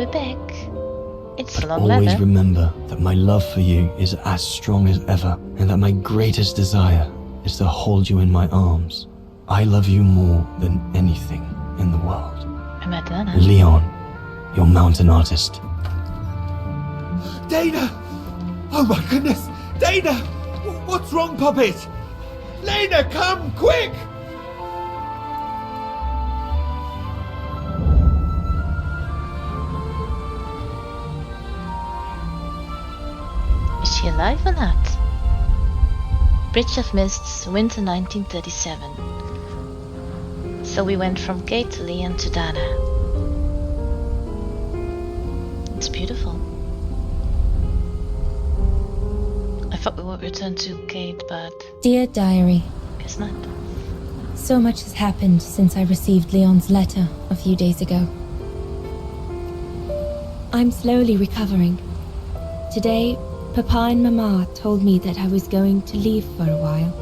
be back. It's a But long always letter. remember that my love for you is as strong as ever, and that my greatest desire is to hold you in my arms. I love you more than anything in the world. Madonna. Leon, your mountain artist. Dana! Oh my goodness! Dana! What's wrong, Puppet? Lena, come, quick! Is she alive or not? Bridge of Mists, winter 1937. So we went from Kate to Leon to Dana. It's beautiful. I thought we would return to Kate, but Dear Diary, guess not. so much has happened since I received Leon's letter a few days ago. I'm slowly recovering. Today, Papa and Mama told me that I was going to leave for a while.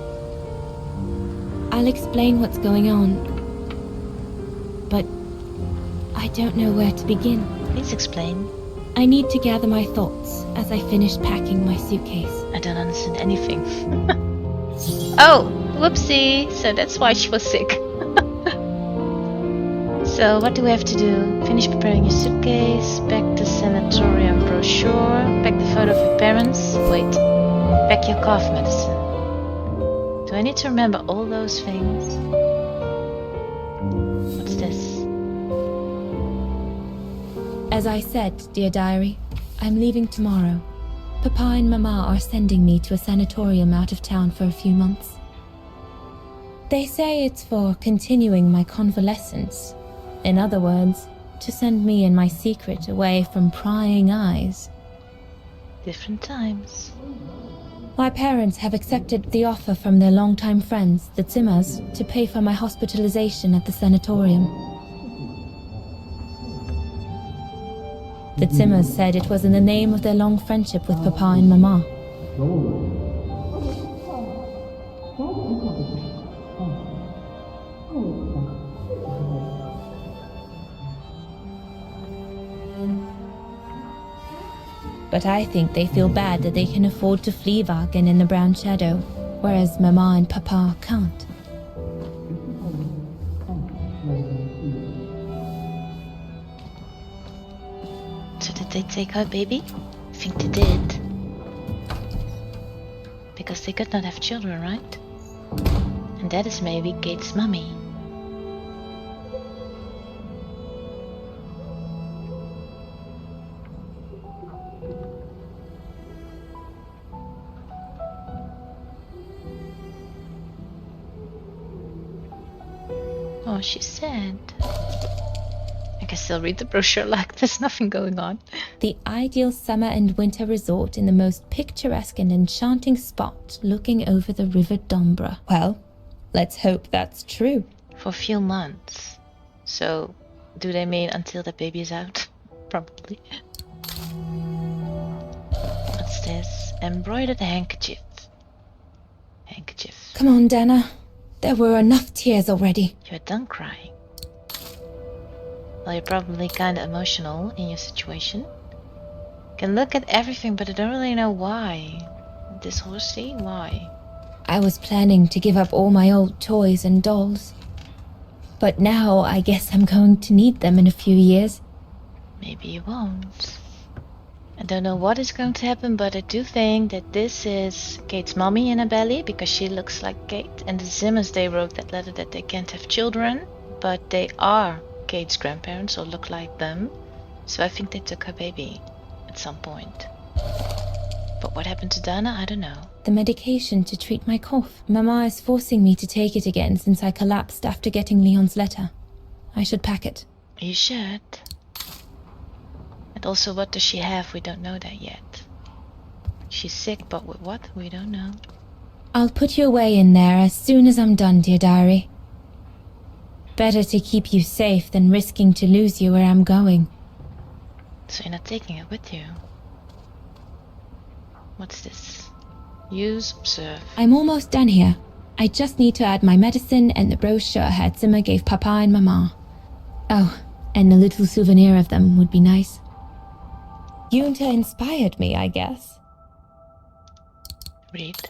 I'll explain what's going on, but I don't know where to begin. Please explain. I need to gather my thoughts as I finish packing my suitcase. I don't understand anything. Oh, whoopsie! So that's why she was sick. So what do we have to do? Finish preparing your suitcase, pack the sanatorium brochure, pack the photo of your parents. Wait, pack your cough medicine. Do I need to remember all those things? What's this? As I said, dear diary, I'm leaving tomorrow. Papa and Mama are sending me to a sanatorium out of town for a few months. They say it's for continuing my convalescence. In other words, to send me and my secret away from prying eyes. Different times. My parents have accepted the offer from their longtime friends, the Zimmers, to pay for my hospitalization at the sanatorium. The Zimmers said it was in the name of their long friendship with Papa and Mama. But I think they feel bad that they can afford to flee Wagen in the Brown Shadow, whereas Mama and Papa can't. So did they take her baby? I think they did. Because they could not have children, right? And that is maybe Kate's mummy. Oh, she's sad. I can still read the brochure like there's nothing going on. The ideal summer and winter resort in the most picturesque and enchanting spot looking over the River Dombra. Well, let's hope that's true. For a few months. So, do they mean until the baby is out? Probably. What's this? Embroidered handkerchief. Handkerchief. Come on, Dana. There were enough tears already. You're done crying. Well, you're probably kinda emotional in your situation. Can look at everything, but I don't really know why. This horsey? Why? I was planning to give up all my old toys and dolls. But now I guess I'm going to need them in a few years. Maybe you won't. I don't know what is going to happen, but I do think that this is Kate's mommy in her belly, because she looks like Kate. And the Zimmers, they wrote that letter that they can't have children, but they are Kate's grandparents, or look like them. So I think they took her baby at some point. But what happened to Dana, I don't know. The medication to treat my cough. Mama is forcing me to take it again since I collapsed after getting Leon's letter. I should pack it. You should. And also, what does she have? We don't know that yet. She's sick, but with what? We don't know. I'll put you away in there as soon as I'm done, dear diary. Better to keep you safe than risking to lose you where I'm going. So you're not taking it with you? What's this? Use, observe. I'm almost done here. I just need to add my medicine and the brochure Herr Zimmer gave Papa and Mama. Oh, and a little souvenir of them would be nice. Junta inspired me, I guess. Read.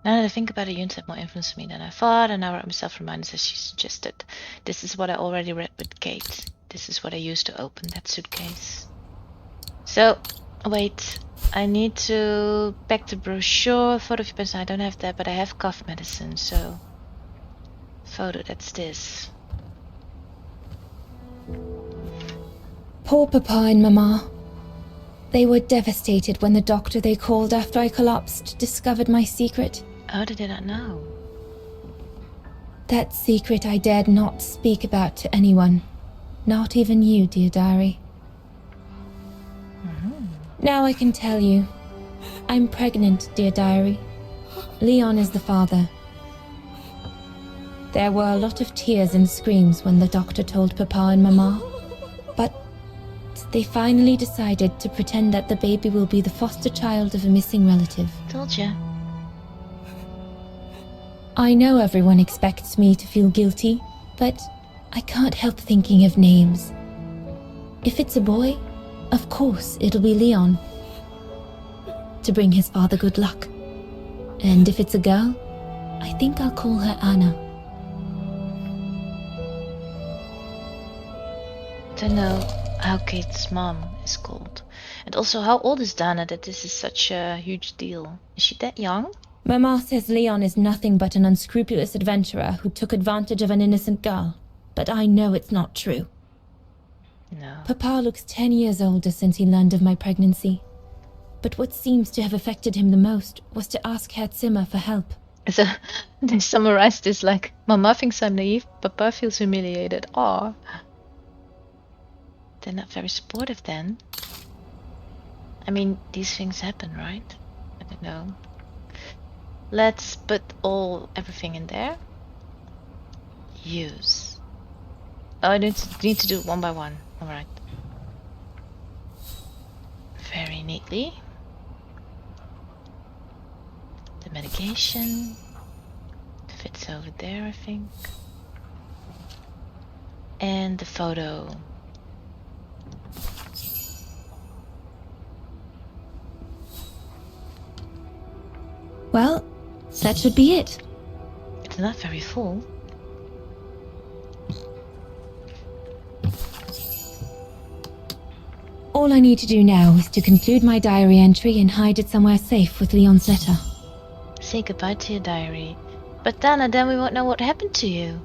Now that I think about it, Yun's had more influence on me than I thought, and now I wrote myself reminders as she suggested. This is what I already read with Kate. This is what I used to open that suitcase. So, wait. I need to pack the brochure. Photo of your person. I don't have that, but I have cough medicine, so... Photo, that's this. Poor Papa and Mama. They were devastated when the doctor they called after I collapsed discovered my secret. How did they not know? That secret I dared not speak about to anyone. Not even you, dear diary. Now I can tell you. I'm pregnant, dear diary. Leon is the father. There were a lot of tears and screams when the doctor told Papa and Mama. But they finally decided to pretend that the baby will be the foster child of a missing relative. Told ya. I know everyone expects me to feel guilty, but I can't help thinking of names. If it's a boy, of course it'll be Leon, to bring his father good luck. And if it's a girl, I think I'll call her Anna. To know how Kate's mom is called. And also, how old is Dana that this is such a huge deal? Is she that young? Mama says Leon is nothing but an unscrupulous adventurer who took advantage of an innocent girl. But I know it's not true. No. Papa looks 10 years older since he learned of my pregnancy. But what seems to have affected him the most was to ask Herr Zimmer for help. So, they summarized this like, Mama thinks I'm naive, Papa feels humiliated. Aw. They're not very supportive then. I mean, these things happen, right? I don't know. Let's put everything in there. Use. Oh, I need to do it one by one. Alright. Very neatly. The medication fits over there, I think. And the photo. Well, that should be it. It's not very full. All I need to do now is to conclude my diary entry and hide it somewhere safe with Leon's letter. Say goodbye to your diary. But Dana, then we won't know what happened to you.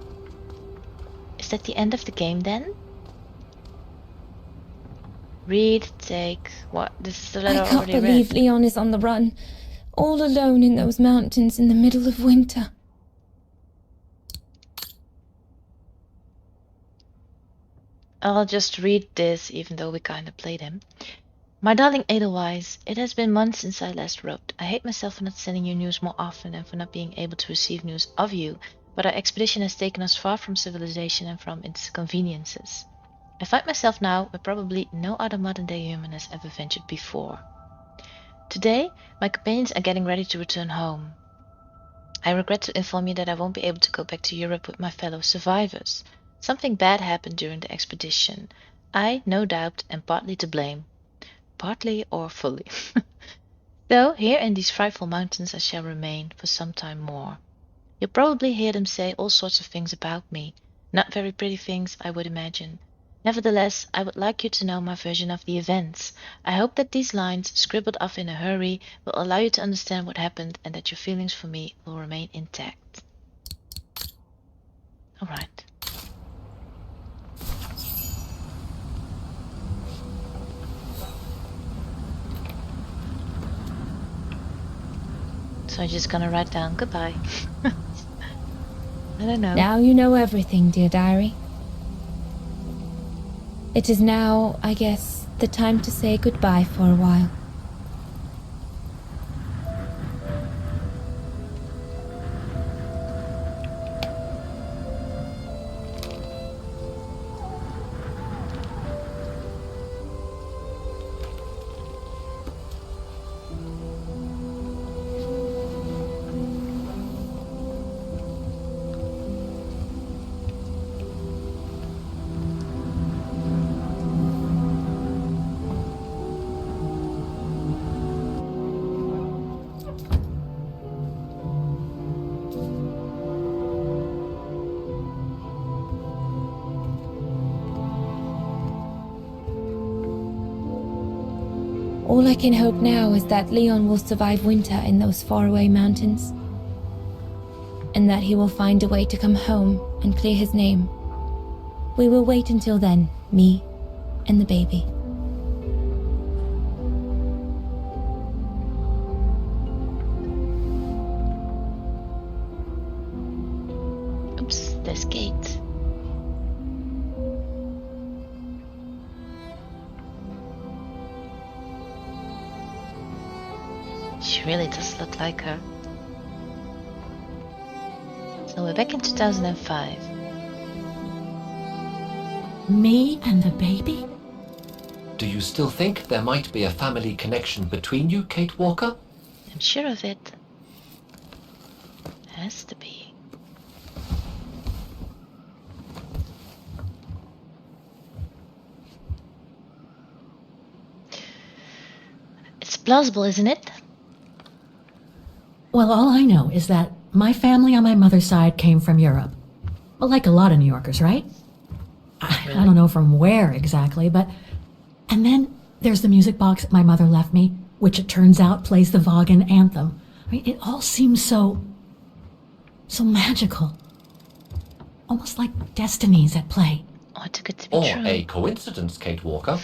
Is that the end of the game then? Read, take... What? This is the letter I can't already believe read. Leon is on the run, all alone in those mountains in the middle of winter. I'll just read this, even though we kind of played him. My darling Edelweiss, it has been months since I last wrote. I hate myself for not sending you news more often and for not being able to receive news of you, but our expedition has taken us far from civilization and from its conveniences. I find myself now where probably no other modern-day human has ever ventured before. Today, my companions are getting ready to return home. I regret to inform you that I won't be able to go back to Europe with my fellow survivors. Something bad happened during the expedition. I, no doubt, am partly to blame. Partly or fully. So, here in these frightful mountains I shall remain for some time more. You'll probably hear them say all sorts of things about me. Not very pretty things, I would imagine. Nevertheless, I would like you to know my version of the events. I hope that these lines, scribbled off in a hurry, will allow you to understand what happened and that your feelings for me will remain intact. Alright. So I'm just gonna write down goodbye. I don't know. Now you know everything, dear diary. It is now, I guess, the time to say goodbye for a while. All I can hope now is that Leon will survive winter in those faraway mountains, and that he will find a way to come home and clear his name. We will wait until then, me and the baby. Oops, there's Kate. She really does look like her. So we're back in 2005. Me and the baby? Do you still think there might be a family connection between you, Kate Walker? I'm sure of it. Has to be. It's plausible, isn't it? Well, all I know is that my family on my mother's side came from Europe. Well, like a lot of New Yorkers, right? I don't know from where exactly, but... And then there's the music box my mother left me, which it turns out plays the Vaughan anthem. I mean, it all seems so magical. Almost like destinies at play. Oh, too good to be Or true. a coincidence, Kate Walker.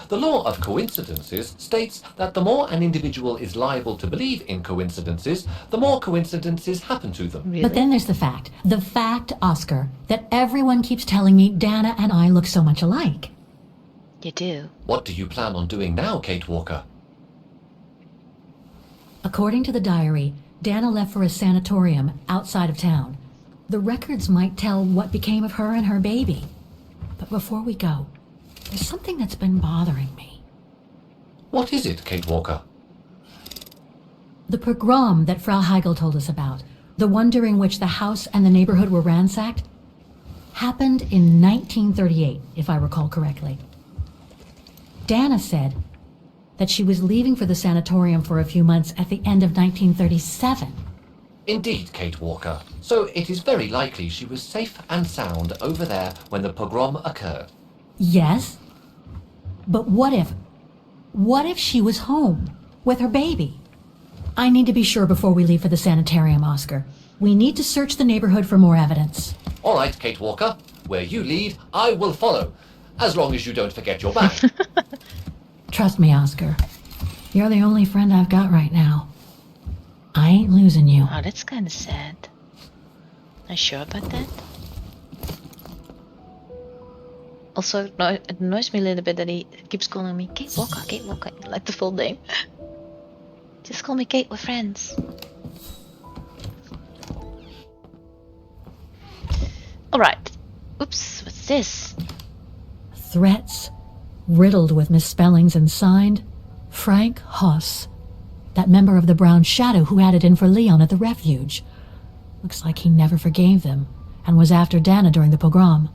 The law of coincidences states that the more an individual is liable to believe in coincidences, the more coincidences happen to them. Really? But then there's the fact, Oscar, that everyone keeps telling me Dana and I look so much alike. You do. What do you plan on doing now, Kate Walker? According to the diary, Dana left for a sanatorium outside of town. The records might tell what became of her and her baby. But before we go, there's something that's been bothering me. What is it, Kate Walker? The pogrom that Frau Heigl told us about, the one during which the house and the neighborhood were ransacked, happened in 1938, if I recall correctly. Dana said that she was leaving for the sanatorium for a few months at the end of 1937. Indeed, Kate Walker. So it is very likely she was safe and sound over there when the pogrom occurred. Yes, but what if she was home with her baby? I need to be sure before we leave for the sanitarium, Oscar. We need to search the neighborhood for more evidence. All right, Kate Walker. Where you lead, I will follow. As long as you don't forget your bag. Trust me, Oscar. You're the only friend I've got right now. I ain't losing you. Oh, that's kind of sad. Are you sure about that? Also, it annoys me a little bit that he keeps calling me Kate Walker, like the full name. Just call me Kate, we're friends. Alright. Oops, what's this? Threats, riddled with misspellings and signed Frank Hoss, that member of the Brown Shadow who had it in for Leon at the refuge. Looks like he never forgave them and was after Dana during the pogrom.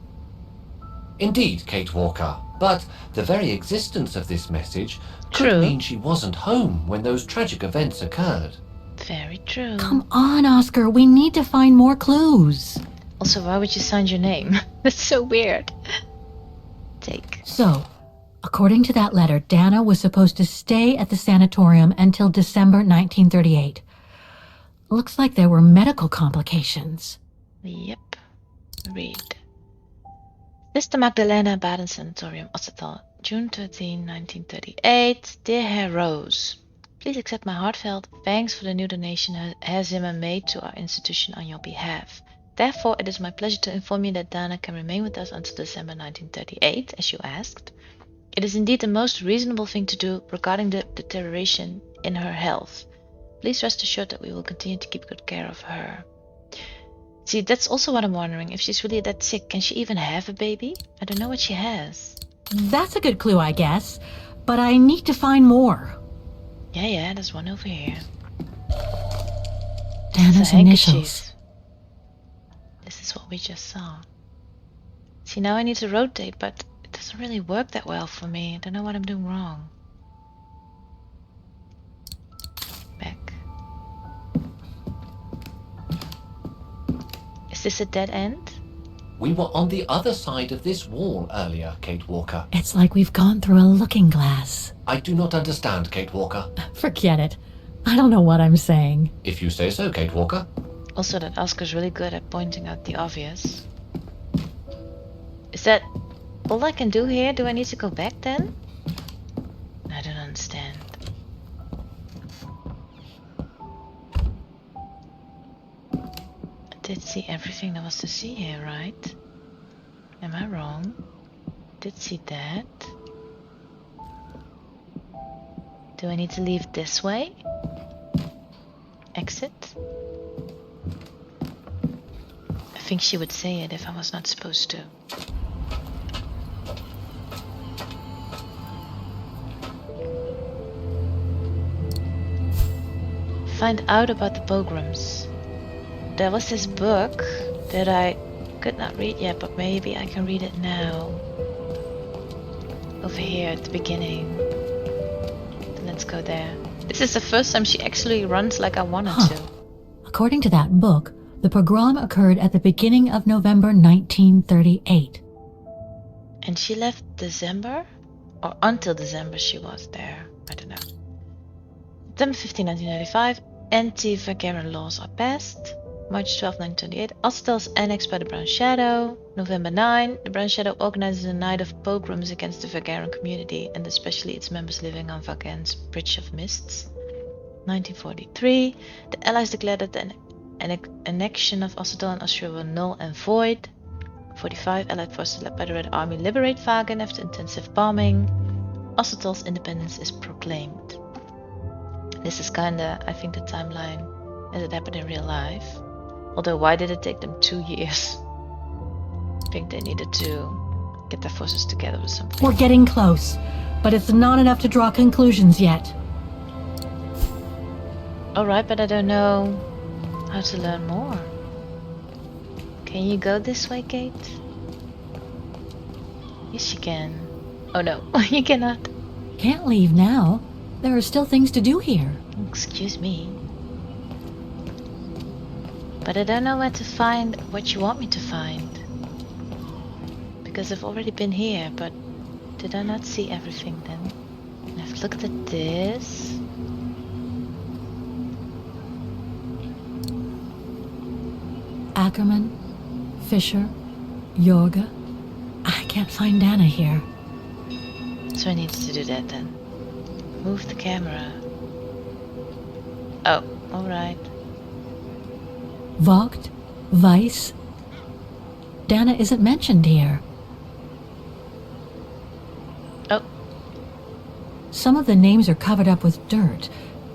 Indeed, Kate Walker. But the very existence of this message could True. mean she wasn't home when those tragic events occurred. Very true. Come on, Oscar, we need to find more clues. Also, why would you sign your name? That's so weird. Take. So, according to that letter, Dana was supposed to stay at the sanatorium until December 1938. Looks like there were medical complications. Yep. Read. Sister Magdalena, Baden Sanatorium, Ossetal, June 13, 1938. Dear Herr Rose, please accept my heartfelt thanks for the new donation Herr Zimmer made to our institution on your behalf. Therefore, it is my pleasure to inform you that Dana can remain with us until December 1938, as you asked. It is indeed the most reasonable thing to do regarding the deterioration in her health. Please rest assured that we will continue to keep good care of her. See, that's also what I'm wondering. If she's really that sick, can she even have a baby? I don't know what she has. That's a good clue, I guess. But I need to find more. Yeah, there's one over here. Dana's It's a initials. handkerchief. This is what we just saw. See, now I need to rotate, but it doesn't really work that well for me. I don't know what I'm doing wrong. Back. Is this a dead end? We were on the other side of this wall earlier, Kate Walker. It's like we've gone through a looking glass. I do not understand, Kate Walker. Forget it. I don't know what I'm saying. If you say so, Kate Walker. Also, that Oscar's really good at pointing out the obvious. Is that all I can do here? Do I need to go back then? I don't understand. I did see everything there was to see here, right? Am I wrong? Did see that. Do I need to leave this way? Exit? I think she would say it if I was not supposed to. Find out about the pogroms. There was this book that I could not read yet, but maybe I can read it now. Over here at the beginning. Let's go there. This is the first time she actually runs like I wanted to. According to that book, the pogrom occurred at the beginning of November 1938. And she left December? Or until December she was there. I don't know. September 15, 1995, anti-Vageran laws are passed. March 12, 1928, Ostel is annexed by the Brown Shadow. November 9, the Brown Shadow organizes a night of pogroms against the Vageran community, and especially its members living on Vagan's Bridge of Mists. 1943, the Allies declared that the annexion of Ostel and Austria were null and void. 45, Allied forces led by the Red Army liberate Vagan after intensive bombing. Ostel's independence is proclaimed. This is kinda, I think, the timeline as it happened in real life. Although, why did it take them 2 years? I think they needed to get their forces together or something. We're getting close, but it's not enough to draw conclusions yet. Alright, but I don't know how to learn more. Can you go this way, Kate? Yes, you can. Oh no, you cannot. Can't leave now. There are still things to do here. Excuse me. But I don't know where to find what you want me to find. Because I've already been here, but did I not see everything then? I've looked at this. Ackerman, Fisher, Jorga. I can't find Dana here. So I need to do that then. Move the camera. Oh, alright. Vogt, Weiss. Dana isn't mentioned here. Oh. Some of the names are covered up with dirt.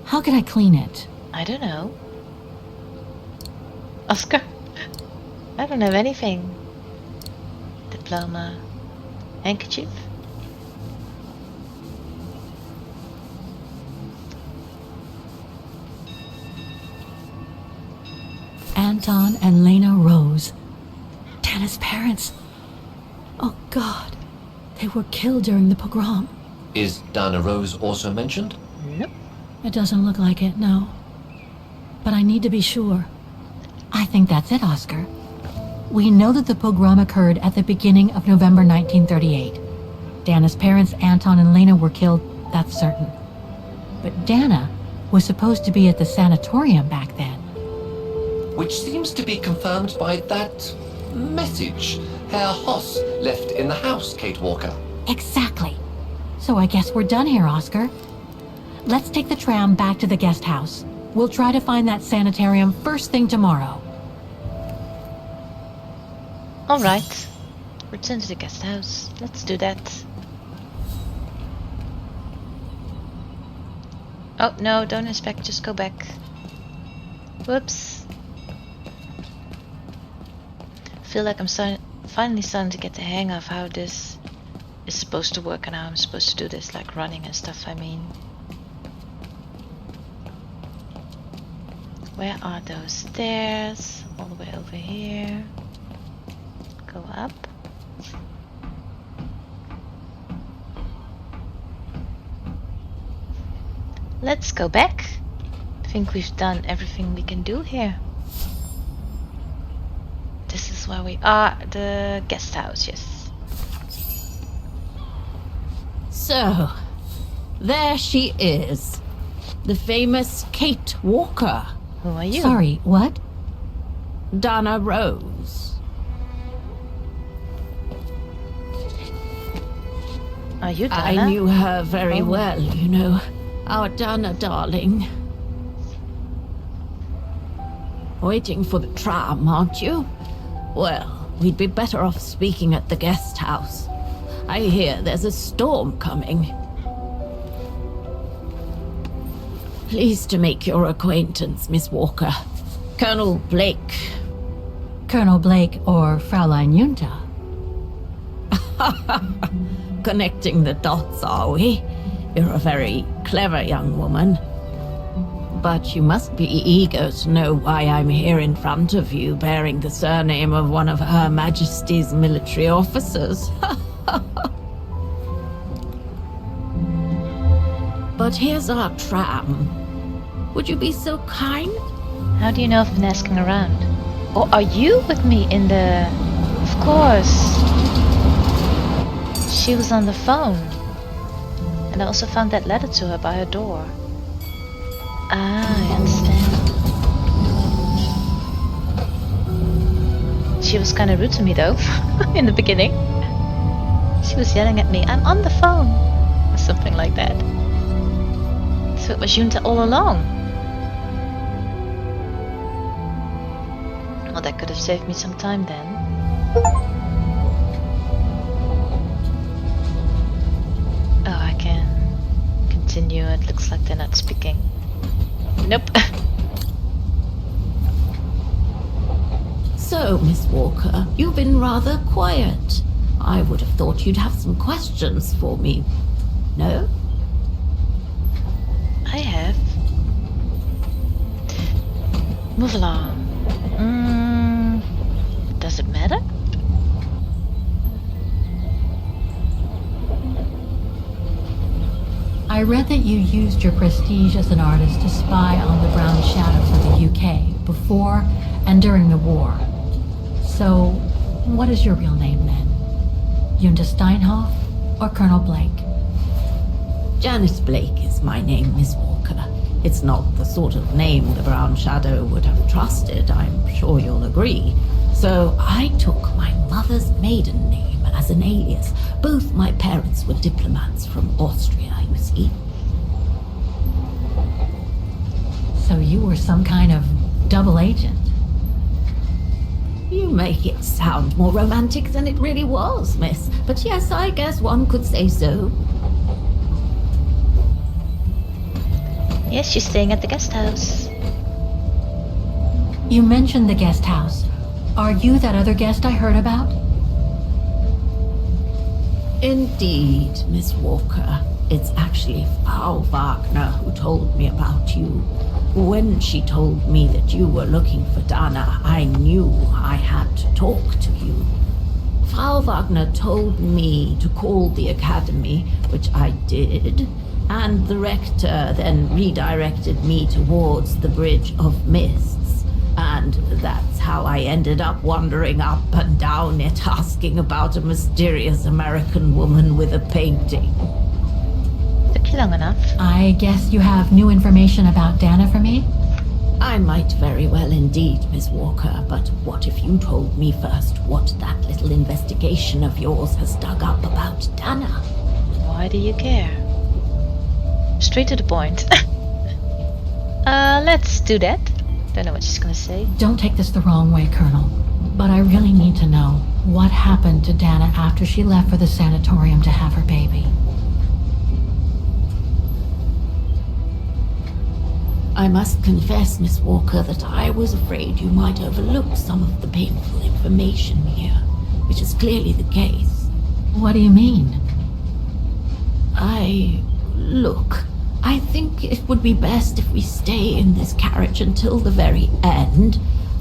How could I clean it? I don't know. Oscar? I don't have anything. Diploma. Handkerchief? Anton and Lena Rose. Dana's parents. Oh God. They were killed during the pogrom. Is Dana Rose also mentioned? Nope. It doesn't look like it, no. But I need to be sure. I think that's it, Oscar. We know that the pogrom occurred at the beginning of November 1938. Dana's parents, Anton and Lena, were killed, that's certain. But Dana was supposed to be at the sanatorium back then. Which seems to be confirmed by that message Herr Hoss left in the house, Kate Walker. Exactly. So I guess we're done here, Oscar. Let's take the tram back to the guest house. We'll try to find that sanitarium first thing tomorrow. Alright. Return to the guest house. Let's do that. Oh, no, don't inspect, just go back. Whoops. I feel like I'm finally starting to get the hang of how this is supposed to work and how I'm supposed to do this, like running and stuff, I mean. Where are those stairs? All the way over here. Go up. Let's go back. I think we've done everything we can do here. This is is where we are. The guest house, yes. So, there she is. The famous Kate Walker. Who are you? Sorry, what? Dana Rose. Are you Dana? I knew her very Oh. well, you know. Our Dana darling. Waiting for the tram, aren't you? Well, we'd be better off speaking at the guest house. I hear there's a storm coming. Pleased to make your acquaintance, Miss Walker. Colonel Blake. Colonel Blake or Fraulein Junta? Connecting the dots, are we? You're a very clever young woman. But you must be eager to know why I'm here in front of you, bearing the surname of one of Her Majesty's military officers. But here's our tram. Would you be so kind? How do you know I've been asking around? Or are you with me in the... Of course. She was on the phone. And I also found that letter to her by her door. Ah, I understand. She was kind of rude to me though, in the beginning. She was yelling at me, I'm on the phone, or something like that. So it was Junta all along. Well, that could have saved me some time then. Oh, I can continue. It looks like they're not speaking. Nope. So, Miss Walker, you've been rather quiet. I would have thought you'd have some questions for me. No? I have. Move along. Does it matter? I read that you used your prestige as an artist to spy on the Brown Shadows of the UK before and during the war. So, what is your real name then? Junta Steinhoff or Colonel Blake? Janice Blake is my name, Miss Walker. It's not the sort of name the Brown Shadow would have trusted, I'm sure you'll agree. So I took my mother's maiden name as an alias. Both my parents were diplomats from Austria, you see. So you were some kind of double agent. You make it sound more romantic than it really was, miss. But yes, I guess one could say so. Yes, she's staying at the guest house. You mentioned the guest house. Are you that other guest I heard about? Indeed, Miss Walker. It's actually Frau Wagner who told me about you. When she told me that you were looking for Dana, I knew I had to talk to you. Frau Wagner told me to call the academy, which I did, and the rector then redirected me towards the Bridge of Mists. And that's how I ended up wandering up and down it, asking about a mysterious American woman with a painting. Took you long enough. I guess you have new information about Dana for me? I might very well indeed, Miss Walker, but what if you told me first what that little investigation of yours has dug up about Dana? Why do you care? Straight to the point. Let's do that. Don't know what she's gonna say. Don't take this the wrong way, Colonel, but I really need to know what happened to Dana after she left for the sanatorium to have her baby. I must confess, Miss Walker, that I was afraid you might overlook some of the painful information here, which is clearly the case. What do you mean? Look, I think it would be best if we stay in this carriage until the very end.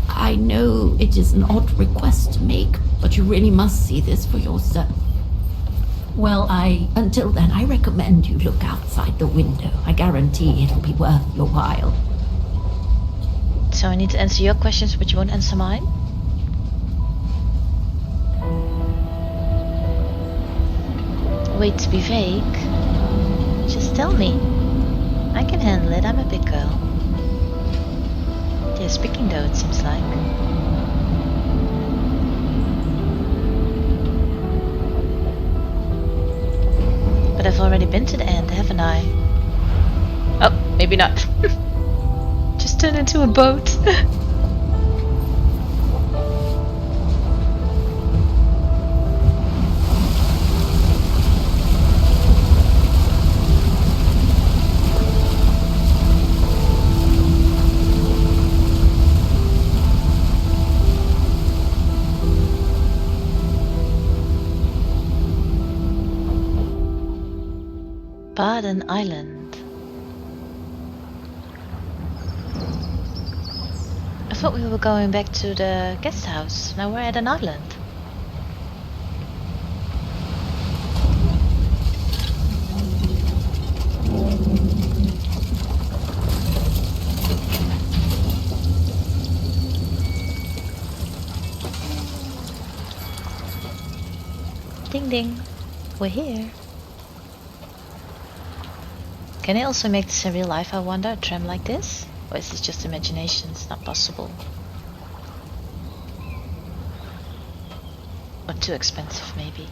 I know it is an odd request to make, but you really must see this for yourself. Well, Until then, I recommend you look outside the window. I guarantee it'll be worth your while. So I need to answer your questions, but you won't answer mine? way to be vague. Just tell me. I can handle it, I'm a big girl. Yeah, speaking though, it seems like. But I've already been to the end, haven't I? Oh, maybe not. Just turn into a boat. Baden Island. I thought we were going back to the guest house. Now we're at an island. Ding ding. We're here. Can I also make this in real life, I wonder, a tram like this? Or is this just imagination? It's not possible. Or too expensive, maybe.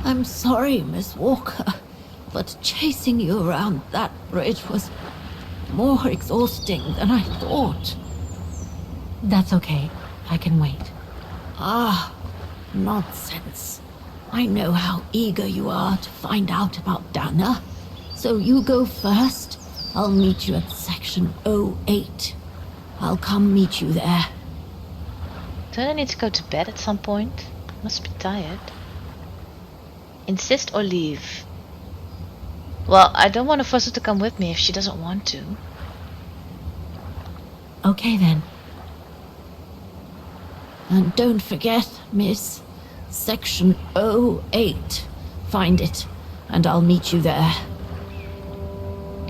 I'm sorry, Miss Walker, but chasing you around that bridge was more exhausting than I thought. That's okay. I can wait. Ah, nonsense. I know how eager you are to find out about Dana. So you go first. I'll meet you at section 08. I'll come meet you there. Don't I need to go to bed at some point? Must be tired. Insist or leave? Well, I don't want to force her to come with me if she doesn't want to. Okay then. And don't forget, miss, section 08. Find it, and I'll meet you there.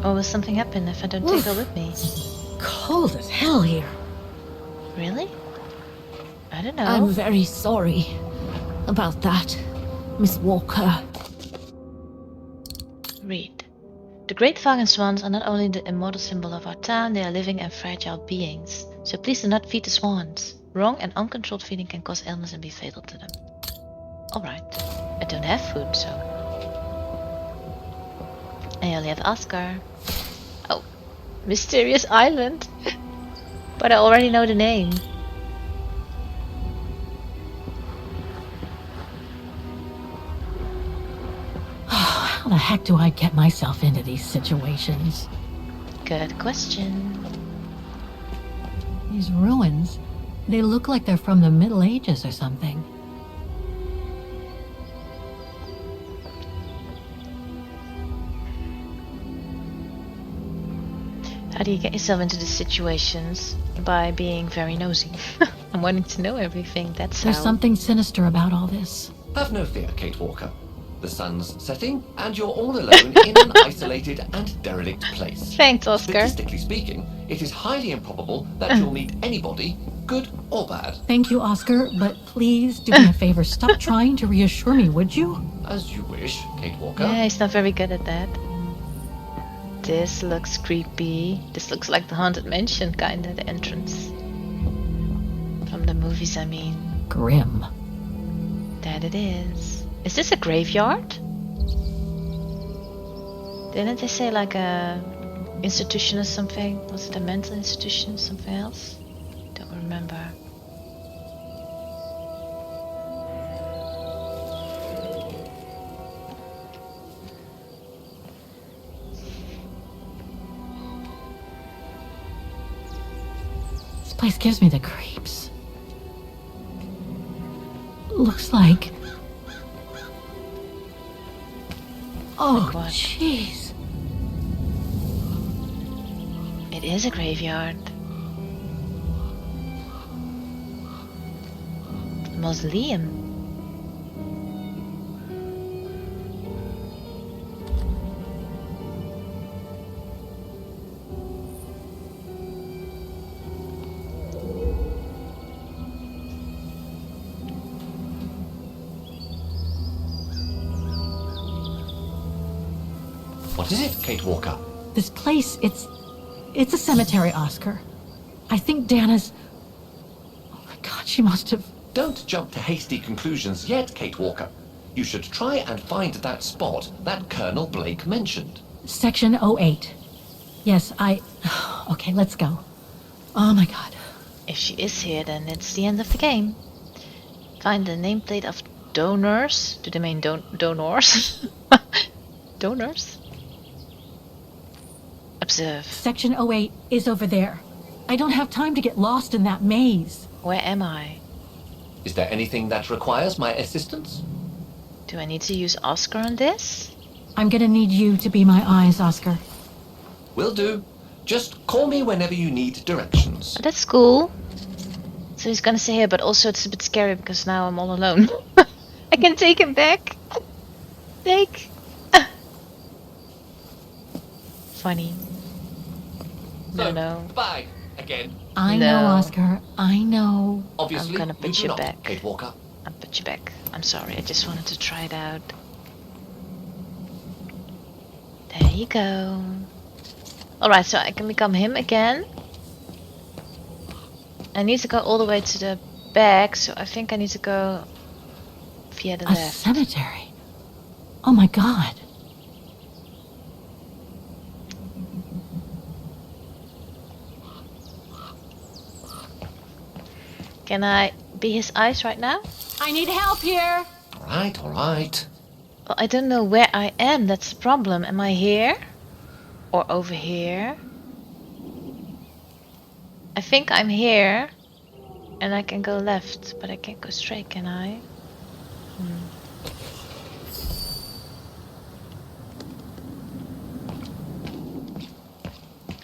Or will something happen if I don't take her with me? Cold as hell here. Really? I don't know. I'm very sorry about that, Miss Walker. Read. The great Vagan swans are not only the immortal symbol of our town, they are living and fragile beings. So please do not feed the swans. Wrong and uncontrolled feeding can cause illness and be fatal to them. Alright. I don't have food, so... I only have Oscar. Oh. Mysterious Island. But I already know the name. How the heck do I get myself into these situations? Good question. These ruins, they look like they're from the Middle Ages or something. How do you get yourself into these situations? By being very nosy. I'm wanting to know everything, that's There's how. something sinister about all this. Have no fear, Kate Walker. The sun's setting, and you're all alone in an isolated and derelict place. Thanks, Oscar. Statistically speaking, it is highly improbable that you'll meet anybody, good or bad. Thank you, Oscar, but please do me a favor. Stop trying to reassure me, would you? As you wish, Kate Walker. Yeah, he's not very good at that. This looks creepy. This looks like the Haunted Mansion, kinda, the entrance. From the movies, I mean. Grim. That it is. Is this a graveyard? Didn't they say like a institution or something? Was it a mental institution or something else? Don't remember. This place gives me the creeps. Looks like... Oh, what? jeez. It is a graveyard. Mausoleum. What is it, Kate Walker? This place, it's a cemetery, Oscar. I think Dana's... Oh my god, she must have... Don't jump to hasty conclusions yet, Kate Walker. You should try and find that spot that Colonel Blake mentioned. Section 08. Yes, Okay, let's go. Oh my god. If she is here, then it's the end of the game. Find the nameplate of donors. Do they mean donors? Donors? Observe. Section 08 is over there. I don't have time to get lost in that maze. Where am I? Is there anything that requires my assistance? Do I need to use Oscar on this? I'm gonna need you to be my eyes, Oscar. Will do. Just call me whenever you need directions. Oh, that's cool. So he's gonna stay here, but also it's a bit scary because now I'm all alone. I can take him back. Take. Funny. So, No. bye again. I No. know, Oscar. I know. Obviously, I'm gonna you put do you not, back. Kate Walker. I'll put you back. I'm sorry, I just wanted to try it out. There you go. Alright, so I can become him again. I need to go all the way to the back, so I think I need to go via the A left. cemetery. Oh my god. Can I be his eyes right now? I need help here. All right. Well, I don't know where I am, that's the problem. Am I here? Or over here? I think I'm here. And I can go left, but I can't go straight, can I?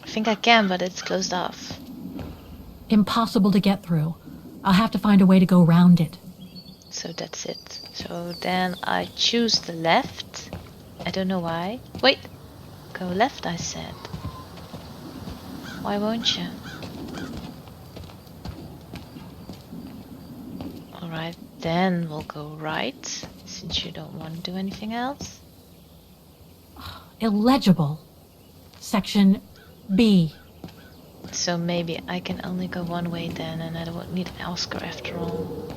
I think I can, but it's closed off. Impossible to get through. I'll have to find a way to go around it. So that's it. So then I choose the left. I don't know why. Wait! Go left, I said. Why won't you? Alright, then we'll go right, since you don't want to do anything else. Illegible. Section B. So maybe I can only go one way then, and I don't need an Oscar after all.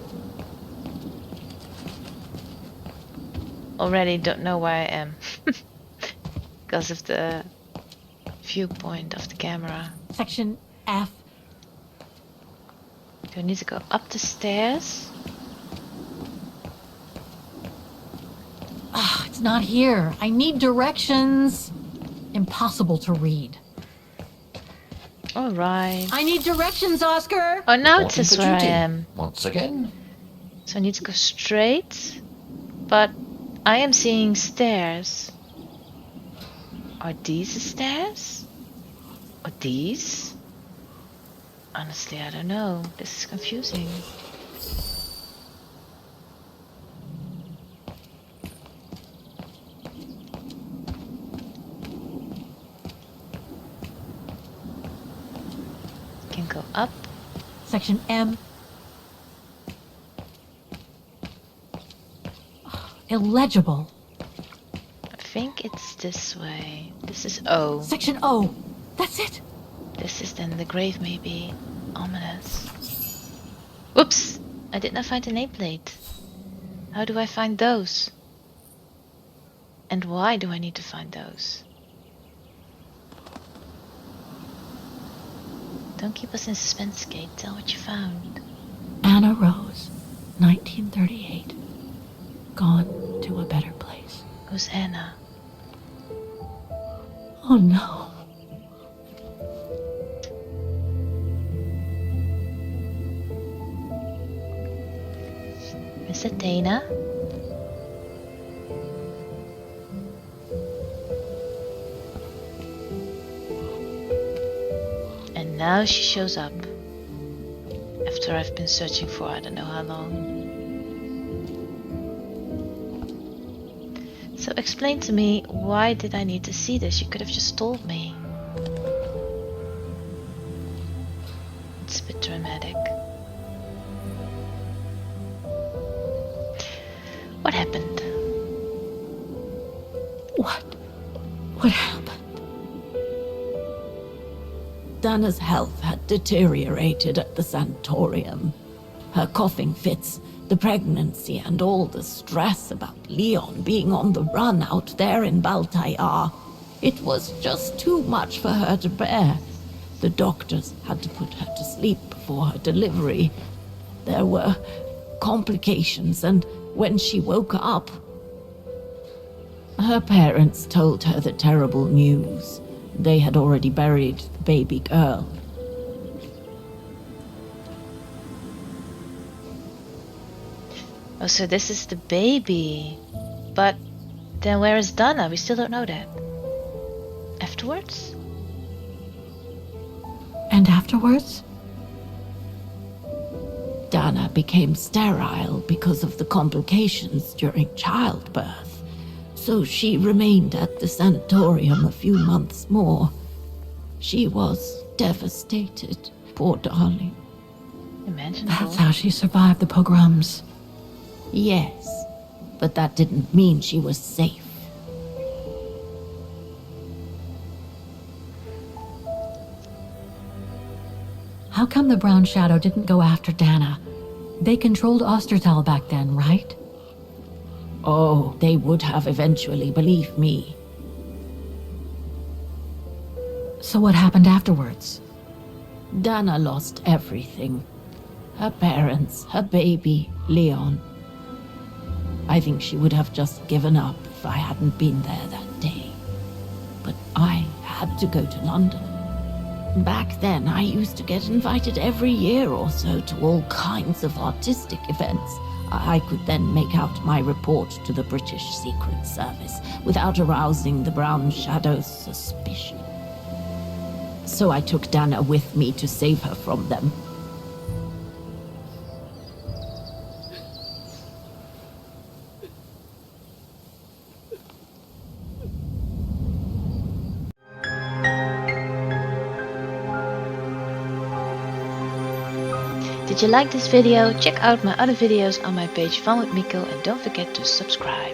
Already don't know where I am. Because of the viewpoint of the camera. Section F. Do I need to go up the stairs? Ah, it's not here. I need directions. Impossible to read. Alright. I need directions, Oscar. Oh, now it Reporting says for where I duty. am. Once again. So I need to go straight. But I am seeing stairs. Are these the stairs? Or these? Honestly, I don't know. This is confusing. Can go up. Section M. Illegible. I think it's this way. This is O. Section O. That's it. This is then the grave, maybe. Ominous. Whoops! I did not find a nameplate. How do I find those? And why do I need to find those? Don't keep us in suspense, Kate. Tell what you found. Anna Rose, 1938. Gone to a better place. Who's Anna? Oh no. Is it Dana? And now she shows up. After I've been searching for I don't know how long. So explain to me, why did I need to see this? You could have just told me. It's a bit dramatic. What happened? What happened? Dana's health had deteriorated at the sanatorium. Her coughing fits, the pregnancy, and all the stress about Leon being on the run out there in Baltayar. It was just too much for her to bear. The doctors had to put her to sleep before her delivery. There were complications, and when she woke up, her parents told her the terrible news. They had already buried the baby girl. Oh, so this is the baby. But then where is Dana? We still don't know that. Afterwards? And afterwards? Dana became sterile because of the complications during childbirth. So she remained at the sanatorium a few months more. She was devastated, poor darling. Imaginable. That's how she survived the pogroms. Yes, but that didn't mean she was safe. How come the Brown Shadow didn't go after Dana? They controlled Ostertal back then, right? Oh, they would have eventually, believe me. So what happened afterwards? Dana lost everything. Her parents, her baby, Leon. I think she would have just given up if I hadn't been there that day. But I had to go to London. Back then, I used to get invited every year or so to all kinds of artistic events. I could then make out my report to the British Secret Service without arousing the Brown Shadow's suspicion. So I took Dana with me to save her from them. Did you like this video? Check out my other videos on my page Fun with Miko and don't forget to subscribe.